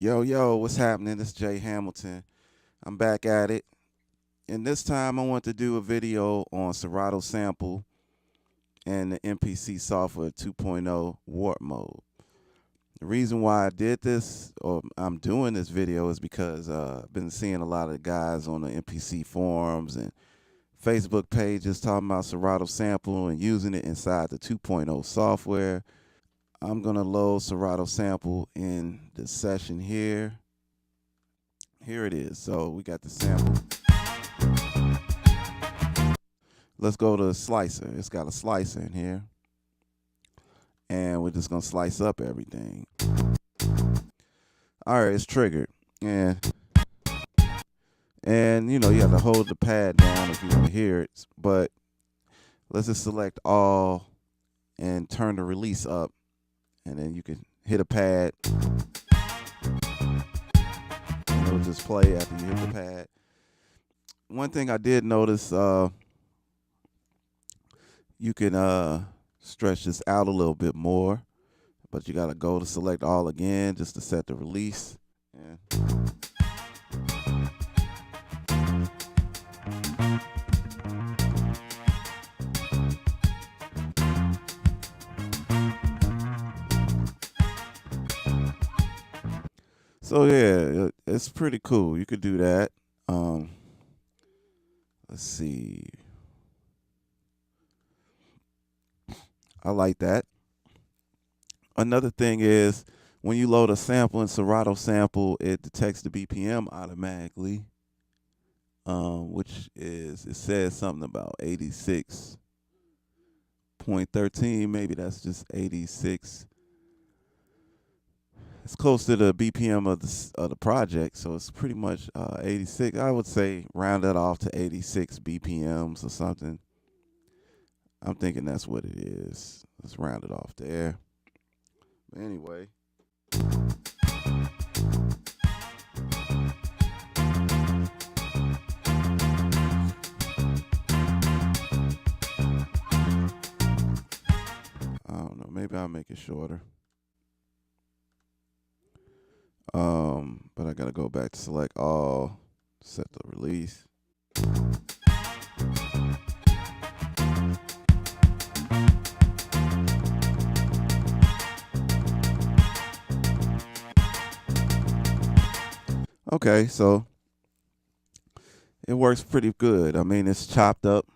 Yo, what's happening? This is Jay Hamilton. I'm back at it. And this time I want to do a video on Serato Sample and the MPC Software 2.0 warp mode. The reason why I did this, or I'm doing this video, is because I've been seeing a lot of guys on the MPC forums and Facebook pages talking about Serato Sample and using it inside the 2.0 software. I'm going to load Serato Sample in the session here. Here it is. So we got the sample. Let's go to the slicer. It's got a slicer in here. And we're just going to slice up everything. All right, it's triggered. And you know, you have to hold the pad down if you want to hear it. But let's just select all and turn the release up. And then you can hit a pad. And it'll just play after you hit the pad. One thing I did notice, you can stretch this out a little bit more, but you got to go to select all again just to set the release. And so yeah, it's pretty cool. You could do that. Let's see. I like that. Another thing is when you load a sample in Serato Sample, it detects the BPM automatically, which is, it says something about 86.13. Maybe that's just 86. It's close to the BPM of the project, so it's pretty much 86. I would say round that off to 86 BPMs or something. I'm thinking that's what it is. Let's round it off there. But anyway. I don't know. Maybe I'll make it shorter. But I gotta go back to select all, set the release. Okay, so it works pretty good. I mean, it's chopped up.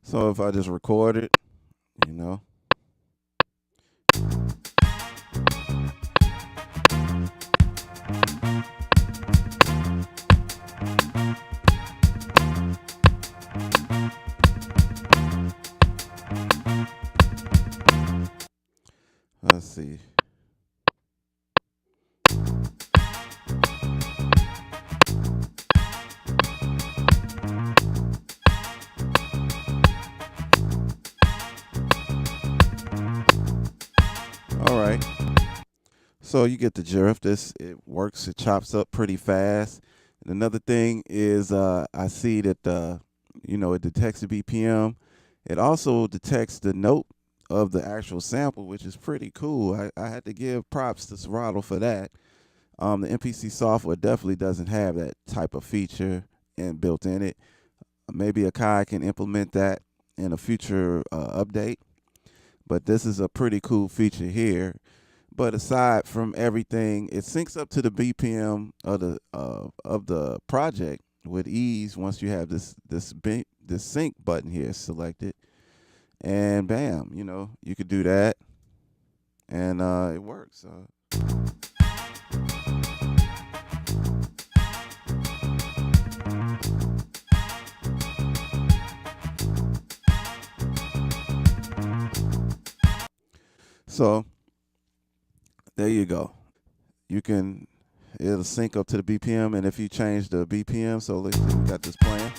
So if I just record it, you know. Let's see. All right. So you get the drift. It works. It chops up pretty fast. And another thing is, I see that it detects the BPM. It also detects the note of the actual sample, which is pretty cool. I had to give props to Serato for that. The MPC software definitely doesn't have that type of feature built in it. Maybe Akai can implement that in a future update. But this is a pretty cool feature here. But aside from everything, it syncs up to the BPM of the project with ease once you have this sync button here selected. And bam, you could do that, and it works. So there you go. It'll sync up to the BPM, and if you change the BPM, so let's see, we got this playing.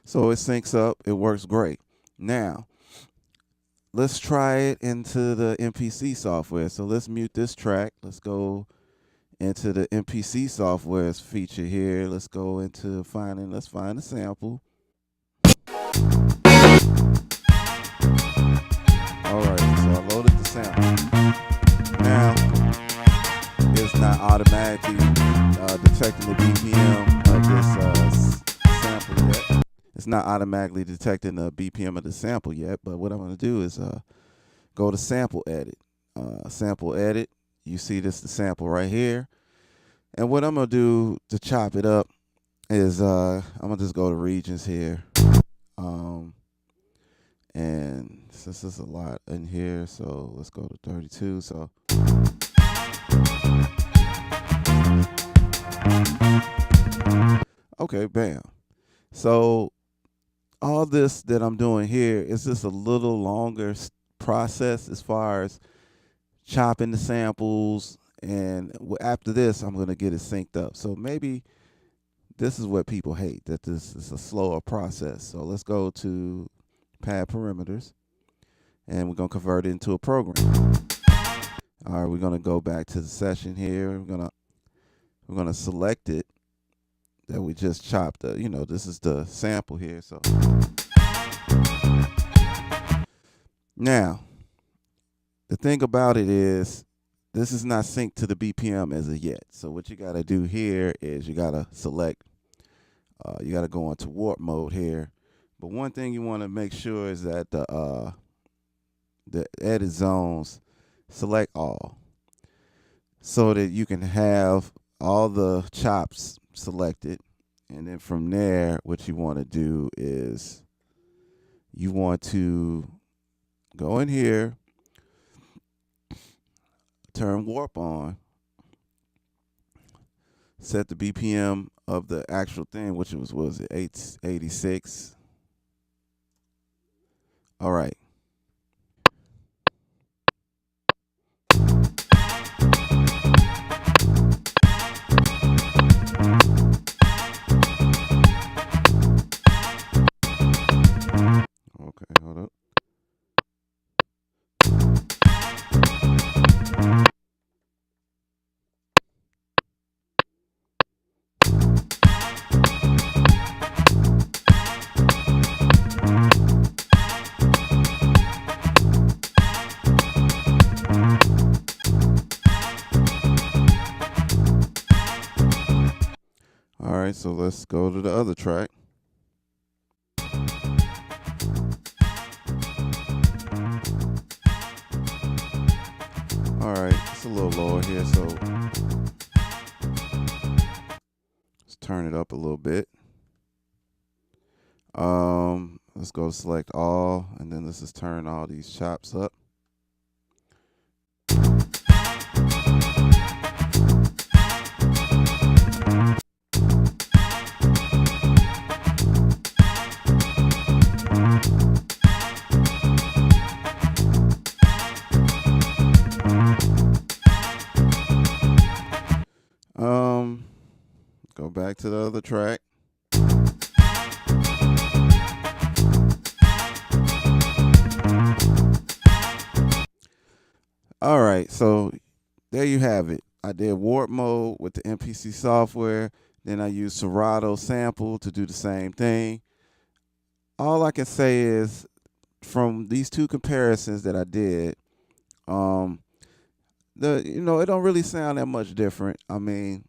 So it syncs up. It works great. Now, let's try it into the MPC software. So let's mute this track. Let's go into the MPC Software's feature here. Let's go into finding. Let's find a sample. All right, so I loaded the sample. Now it's not automatically detecting the BPM of this sample yet. It's not automatically detecting the BPM of the sample yet. But what I'm going to do is go to sample edit. Sample edit. You see this the sample right here. And what I'm going to do to chop it up is I'm going to just go to regions here. And since there's a lot in here, so let's go to 32. So okay, bam. So all this that I'm doing here is just a little longer process as far as chopping the samples. And after this, I'm going to get it synced up. So maybe this is what people hate, that this is a slower process. So let's go to pad parameters, and we're going to convert it into a program. All right, we're going to go back to the session here. We're going to select it that we just chopped. This is the sample here. So now, the thing about it is, this is not synced to the BPM as of yet. So what you got to do here is you got to select, you got to go into warp mode here. But one thing you want to make sure is that the edit zones, select all, so that you can have all the chops selected. And then from there, what you want to do is you want to go in here, turn warp on, set the BPM of the actual thing, which was it 886. All right. Okay, hold up. All right, so let's go to the other track. All right, it's a little lower here, so let's turn it up a little bit. Let's go select all, and then let's just turn all these chops up. Go back to the other track. All right, so there you have it. I did warp mode with the MPC software. Then I used Serato Sample to do the same thing. All I can say is, from these two comparisons that I did, it don't really sound that much different. I mean,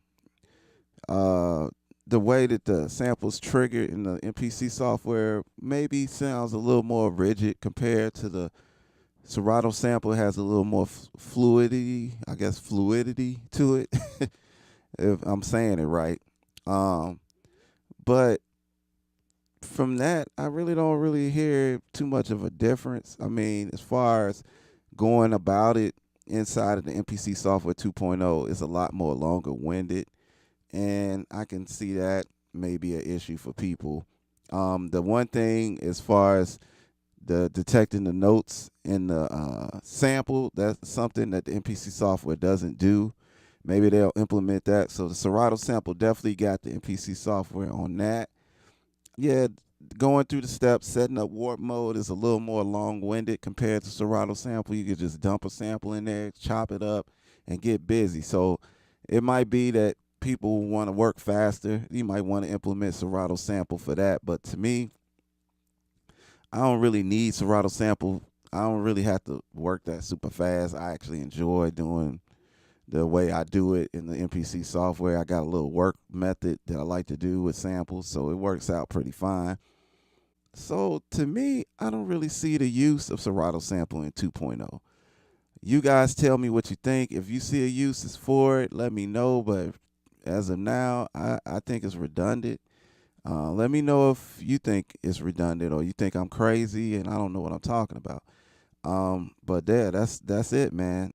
the way that the samples triggered in the MPC software maybe sounds a little more rigid compared to the Serato Sample. Has a little more fluidity to it, if I'm saying it right. But from that, I really don't really hear too much of a difference. I mean, as far as going about it inside of the MPC Software 2.0, it's a lot more longer-winded, and I can see that may be an issue for people. The one thing as far as the detecting the notes in the sample, that's something that the MPC software doesn't do. Maybe they'll implement that. So the Serato Sample definitely got the MPC software on that. Yeah, going through the steps, setting up warp mode is a little more long-winded compared to Serato Sample. You could just dump a sample in there, chop it up, and get busy. So It might be that people want to work faster. You might want to implement Serato Sample for that. But to me, I don't really need Serato Sample. I don't really have to work that super fast. I actually enjoy doing the way I do it in the MPC software. I got a little work method that I like to do with samples, so it works out pretty fine. So to me, I don't really see the use of Serato Sample in 2.0. You guys tell me what you think. If you see a use for it, let me know. But as of now, I think it's redundant. Let me know if you think it's redundant or you think I'm crazy and I don't know what I'm talking about. But yeah, that's it, man.